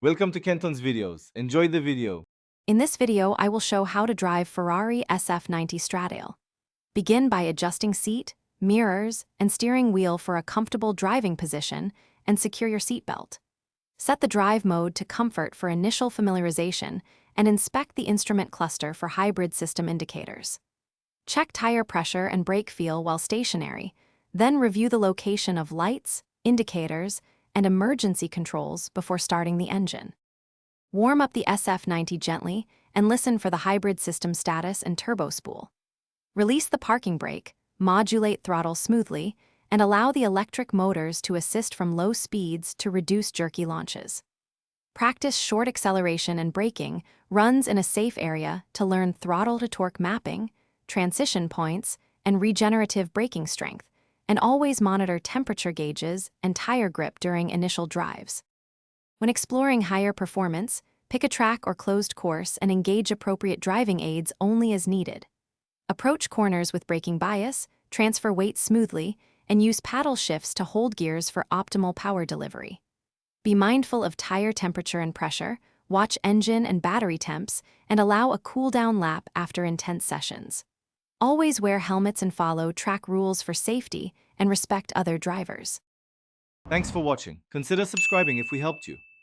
Welcome to Kenton's videos. Enjoy the video. In this video, I will show how to drive Ferrari SF90 Stradale. Begin by adjusting seat, mirrors, and steering wheel for a comfortable driving position and secure your seatbelt. Set the drive mode to comfort for initial familiarization and inspect the instrument cluster for hybrid system indicators. Check tire pressure and brake feel while stationary, then review the location of lights, indicators, and emergency controls before starting the engine. Warm up the SF90 gently and listen for the hybrid system status and turbo spool. Release the parking brake, modulate throttle smoothly, and allow the electric motors to assist from low speeds to reduce jerky launches. Practice short acceleration and braking runs in a safe area to learn throttle-to-torque mapping, transition points, and regenerative braking strength, and always monitor temperature gauges and tire grip during initial drives. When exploring higher performance, pick a track or closed course and engage appropriate driving aids only as needed. Approach corners with braking bias, transfer weight smoothly, and use paddle shifts to hold gears for optimal power delivery. Be mindful of tire temperature and pressure, watch engine and battery temps, and allow a cool-down lap after intense sessions. Always wear helmets and follow track rules for safety and respect other drivers. Thanks for watching. Consider subscribing if we helped you.